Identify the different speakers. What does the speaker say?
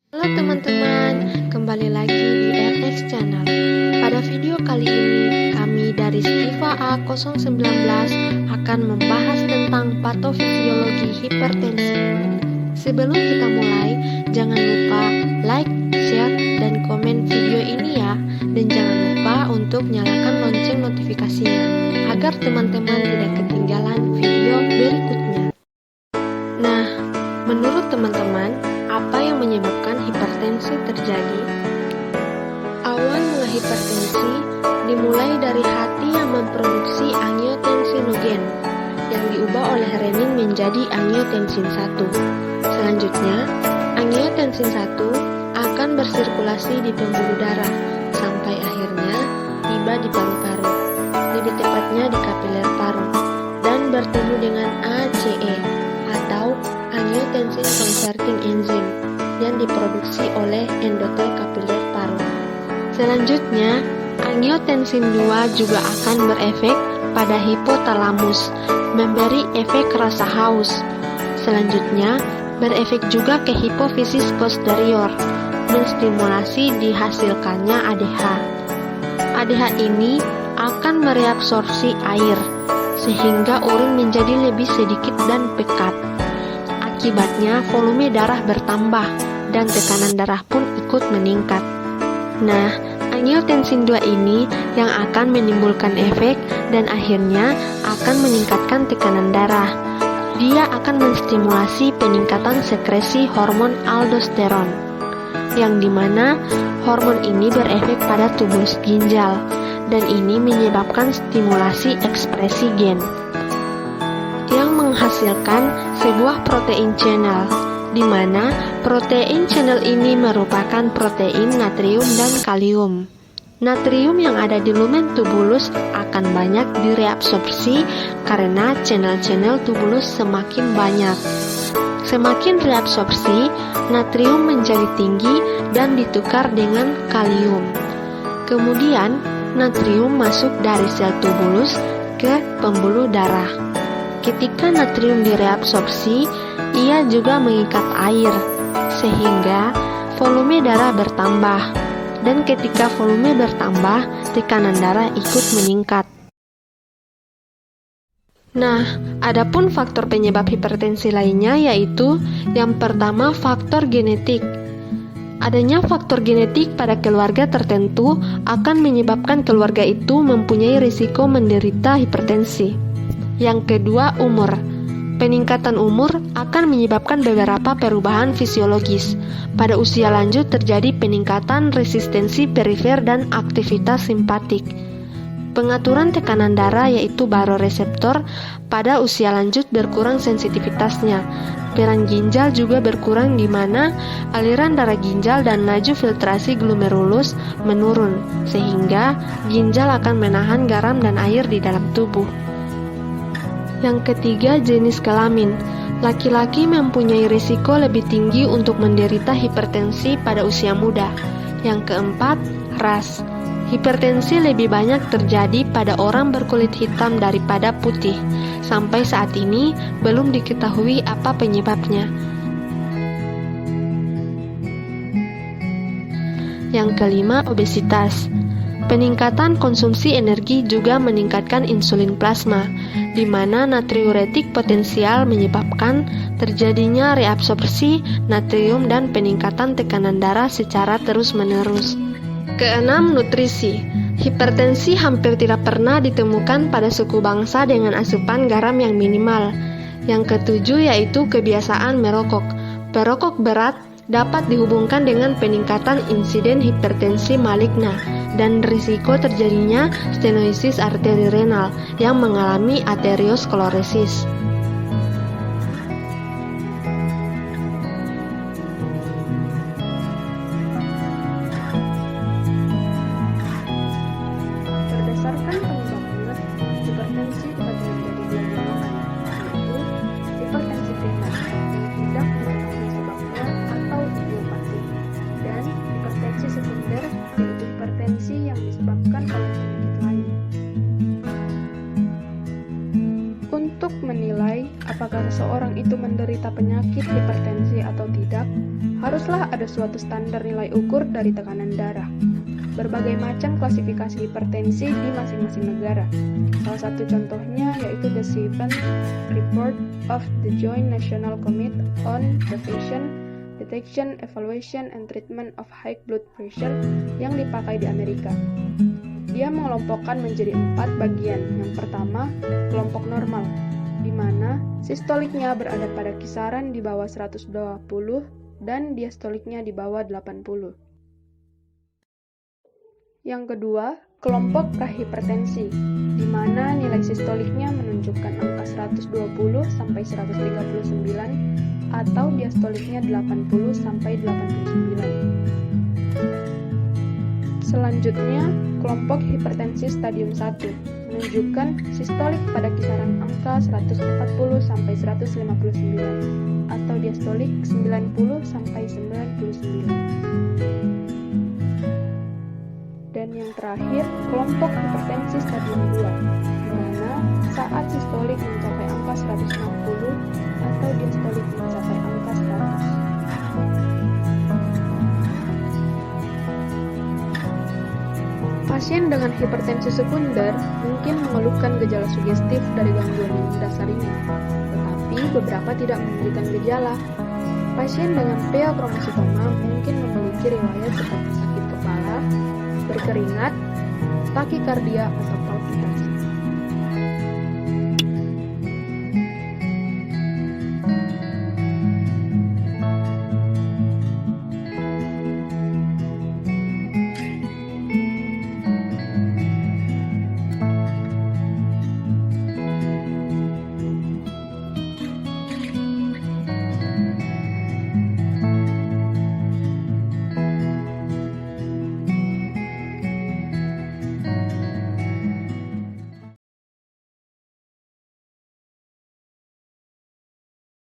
Speaker 1: Halo teman-teman, kembali lagi di RX Channel. Pada video kali ini, kami dari Skiva A019 akan membahas tentang patofisiologi hipertensi. Sebelum kita mulai, jangan lupa like, share, dan komen video ini ya. Dan jangan lupa untuk nyalakan lonceng notifikasinya, agar teman-teman tidak ketinggalan video berikutnya. Nah, menurut teman-teman, apa yang menyebabkan hipertensi terjadi? Awal mula hipertensi dimulai dari hati yang memproduksi angiotensinogen yang diubah oleh renin menjadi angiotensin 1. Selanjutnya, angiotensin 1 akan bersirkulasi di pembuluh darah sampai akhirnya tiba di paru-paru, lebih tepatnya di kapiler paru, dan bertemu dengan ACE atau angiotensin converting enzyme yang diproduksi oleh endotel kapiler paru. Selanjutnya, angiotensin 2 juga akan berefek pada hipotalamus, memberi efek rasa haus. Selanjutnya, berefek juga ke hipofisis posterior, menstimulasi dihasilkannya ADH. ADH ini akan mereabsorpsi air, sehingga urin menjadi lebih sedikit dan pekat. Akibatnya volume darah bertambah dan tekanan darah pun ikut meningkat. Nah, angiotensin 2 ini yang akan menimbulkan efek dan akhirnya akan meningkatkan tekanan darah. Dia akan menstimulasi peningkatan sekresi hormon aldosteron, yang dimana hormon ini berefek pada tubulus ginjal, dan ini menyebabkan stimulasi ekspresi gen yang menghasilkan sebuah protein channel, di mana protein channel ini merupakan protein natrium dan kalium. Natrium yang ada di lumen tubulus akan banyak direabsorpsi karena channel-channel tubulus semakin banyak. Semakin reabsorpsi, natrium menjadi tinggi dan ditukar dengan kalium. Kemudian, natrium masuk dari sel tubulus ke pembuluh darah. Ketika natrium direabsorpsi, ia juga mengikat air, sehingga volume darah bertambah. Dan ketika volume bertambah, tekanan darah ikut meningkat. Nah, adapun faktor penyebab hipertensi lainnya yaitu yang pertama faktor genetik. Adanya faktor genetik pada keluarga tertentu akan menyebabkan keluarga itu mempunyai risiko menderita hipertensi. Yang kedua, umur. Peningkatan umur akan menyebabkan beberapa perubahan fisiologis. Pada usia lanjut terjadi peningkatan resistensi perifer dan aktivitas simpatik. Pengaturan tekanan darah yaitu baroreseptor pada usia lanjut berkurang sensitivitasnya. Peran ginjal juga berkurang di mana aliran darah ginjal dan laju filtrasi glomerulus menurun, sehingga ginjal akan menahan garam dan air di dalam tubuh. Yang ketiga, jenis kelamin. Laki-laki mempunyai risiko lebih tinggi untuk menderita hipertensi pada usia muda. Yang keempat, ras. Hipertensi lebih banyak terjadi pada orang berkulit hitam daripada putih. Sampai saat ini, belum diketahui apa penyebabnya. Yang kelima, obesitas. Peningkatan konsumsi energi juga meningkatkan insulin plasma, di mana natriuretik potensial menyebabkan terjadinya reabsorpsi natrium dan peningkatan tekanan darah secara terus-menerus. Keenam, nutrisi. Hipertensi hampir tidak pernah ditemukan pada suku bangsa dengan asupan garam yang minimal. Yang ketujuh yaitu kebiasaan merokok. Perokok berat dapat dihubungkan dengan peningkatan insiden hipertensi maligna dan risiko terjadinya stenosis arteri renal yang mengalami aterosklerosis. Berdasarkan penyebabnya, hipertensi dibagi menjadi dua golongan, yaitu hipertensi primer yang tidak mengetahui sebabnya atau idiopatik, dan hipertensi sekunder yaitu hipertensi yang disebabkan oleh penyakit lain. Untuk menilai apakah seseorang itu menderita penyakit hipertensi atau tidak,
Speaker 2: Haruslah ada suatu standar nilai ukur dari tekanan darah. Berbagai macam klasifikasi hipertensi di masing-masing negara. Salah satu contohnya yaitu The Seventh Report of the Joint National Committee on Prevention, Detection, Evaluation, and Treatment of High Blood Pressure yang dipakai di Amerika. Dia mengelompokkan menjadi 4 bagian. Yang pertama, kelompok normal, di mana sistoliknya berada pada kisaran di bawah 120 dan diastoliknya di bawah 80. Yang kedua, kelompok prahipertensi, di mana nilai sistoliknya menunjukkan angka 120 sampai 139 atau diastoliknya 80 sampai 89. Selanjutnya, kelompok hipertensi stadium 1 menunjukkan sistolik pada kisaran angka 140 sampai 159 atau diastolik 90 sampai 99. Dan yang terakhir, kelompok hipertensi stadium 2, di mana saat sistolik mencapai angka 160 atau diastolik mencapai angka 100. Pasien dengan hipertensi sekunder mungkin mengeluhkan gejala sugestif dari gangguan yang mendasar ini, tetapi beberapa tidak menunjukkan gejala. Pasien dengan pheochromocytoma mungkin memiliki riwayat seperti sakit kepala, berkeringat, takikardia, atau palpitasi.